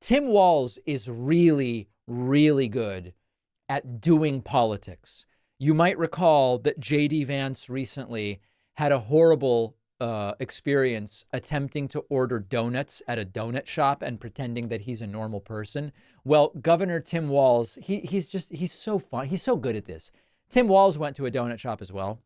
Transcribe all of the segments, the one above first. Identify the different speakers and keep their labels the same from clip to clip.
Speaker 1: Tim Walz is really, really good at doing politics. You might recall that JD Vance recently had a horrible experience attempting to order donuts at a donut shop and pretending that he's a normal person. Well, Governor Tim Walz, he's so fun. He's so good at this. Tim Walz went to a donut shop as well.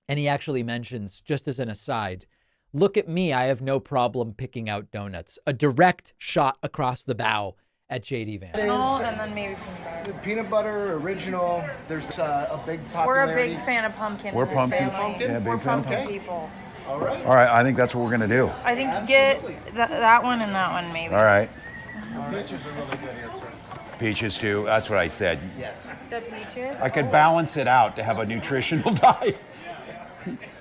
Speaker 1: And he actually mentions, just as an aside, look at me, I have no problem picking out donuts. A direct shot across the bow at JD Vance.
Speaker 2: And then maybe
Speaker 3: peanut butter, original. There's a big popularity.
Speaker 2: We're a big fan of pumpkin.
Speaker 4: We're
Speaker 2: in this
Speaker 4: pumpkin.
Speaker 2: family.
Speaker 4: Yeah, big
Speaker 2: We're
Speaker 4: fan of
Speaker 2: pumpkin
Speaker 4: pumpkin.
Speaker 2: people.
Speaker 3: All right.
Speaker 4: All right, I think that's what we're going to do.
Speaker 2: I think get that one and that one maybe.
Speaker 4: All right.
Speaker 3: Peaches are really good here, too.
Speaker 4: Peaches too. That's what I said.
Speaker 3: Yes.
Speaker 2: The peaches.
Speaker 4: I could balance it out to have a nutritional diet.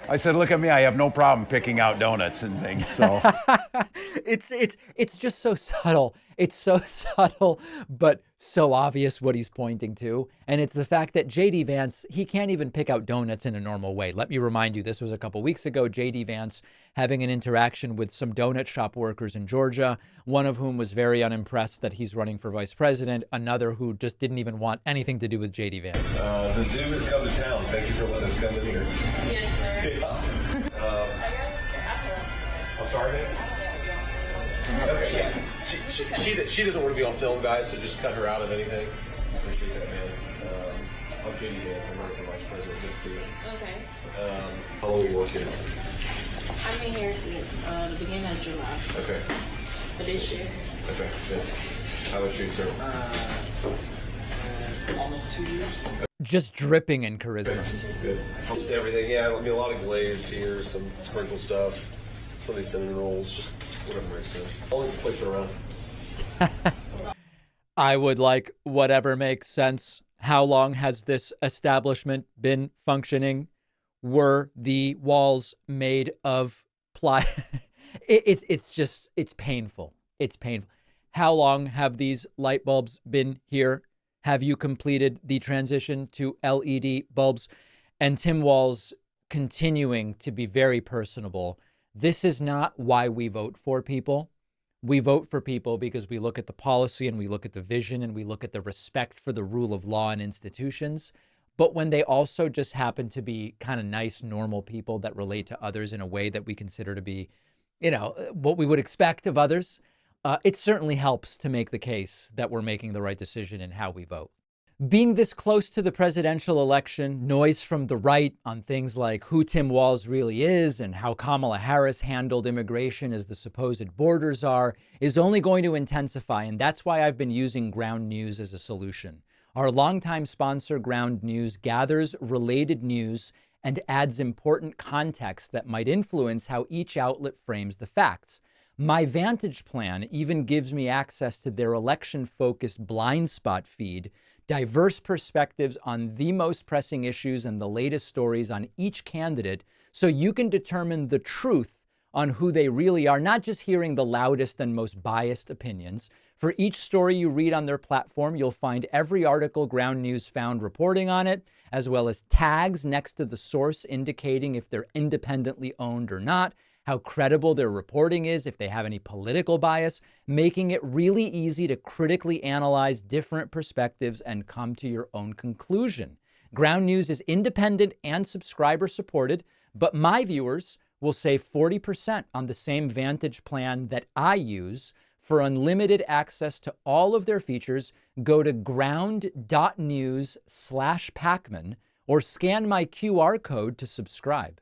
Speaker 4: I said, look at me, I have no problem picking out donuts and things. So
Speaker 1: It's just so subtle. It's so subtle, but so obvious what he's pointing to. And it's the fact that JD Vance, he can't even pick out donuts in a normal way. Let me remind you, this was a couple weeks ago, JD Vance having an interaction with some donut shop workers in Georgia, one of whom was very unimpressed that he's running for vice president, another who just didn't even want anything to do with JD Vance.
Speaker 5: The zoo has come to town. Thank you for letting us come in here.
Speaker 6: Yes, sir.
Speaker 5: Yeah. I'm sorry, man? Okay, yeah. She doesn't want to be on film, guys, so just cut her out of anything. Appreciate that, man. I'm JD Vance. I'm running for vice president. Good to see you.
Speaker 6: Okay.
Speaker 5: How long are you working?
Speaker 6: I've been here since the beginning of July
Speaker 5: Okay.
Speaker 6: of this year.
Speaker 5: Okay, good. How about you, sir?
Speaker 7: Almost 2 years.
Speaker 1: Just dripping in charisma.
Speaker 5: Good. Just everything. Yeah, I mean, a lot of glazed here, some sprinkle stuff, some of these cinnamon rolls, just whatever makes sense. Always this place been around.
Speaker 1: I would like whatever makes sense. How long has this establishment been functioning? Were the walls made of ply? It's painful. It's painful. How long have these light bulbs been here? Have you completed the transition to LED bulbs? And Tim Walz continuing to be very personable. This is not why we vote for people. We vote for people because we look at the policy and we look at the vision and we look at the respect for the rule of law and institutions. But when they also just happen to be kind of nice, normal people that relate to others in a way that we consider to be, what we would expect of others, it certainly helps to make the case that we're making the right decision in how we vote. Being this close to the presidential election, noise from the right on things like who Tim Walz really is and how Kamala Harris handled immigration as the supposed borders are, is only going to intensify. And that's why I've been using Ground News as a solution. Our longtime sponsor, Ground News, gathers related news and adds important context that might influence how each outlet frames the facts. My Vantage plan even gives me access to their election-focused blind spot feed, diverse perspectives on the most pressing issues and the latest stories on each candidate, so you can determine the truth on who they really are, not just hearing the loudest and most biased opinions. For each story you read on their platform, you'll find every article Ground News found reporting on it, as well as tags next to the source indicating if they're independently owned or not, how credible their reporting is, if they have any political bias, making it really easy to critically analyze different perspectives and come to your own conclusion. Ground News is independent and subscriber supported, but my viewers will save 40% on the same Vantage plan that I use. For unlimited access to all of their features, go to ground.news/Pacman or scan my QR code to subscribe.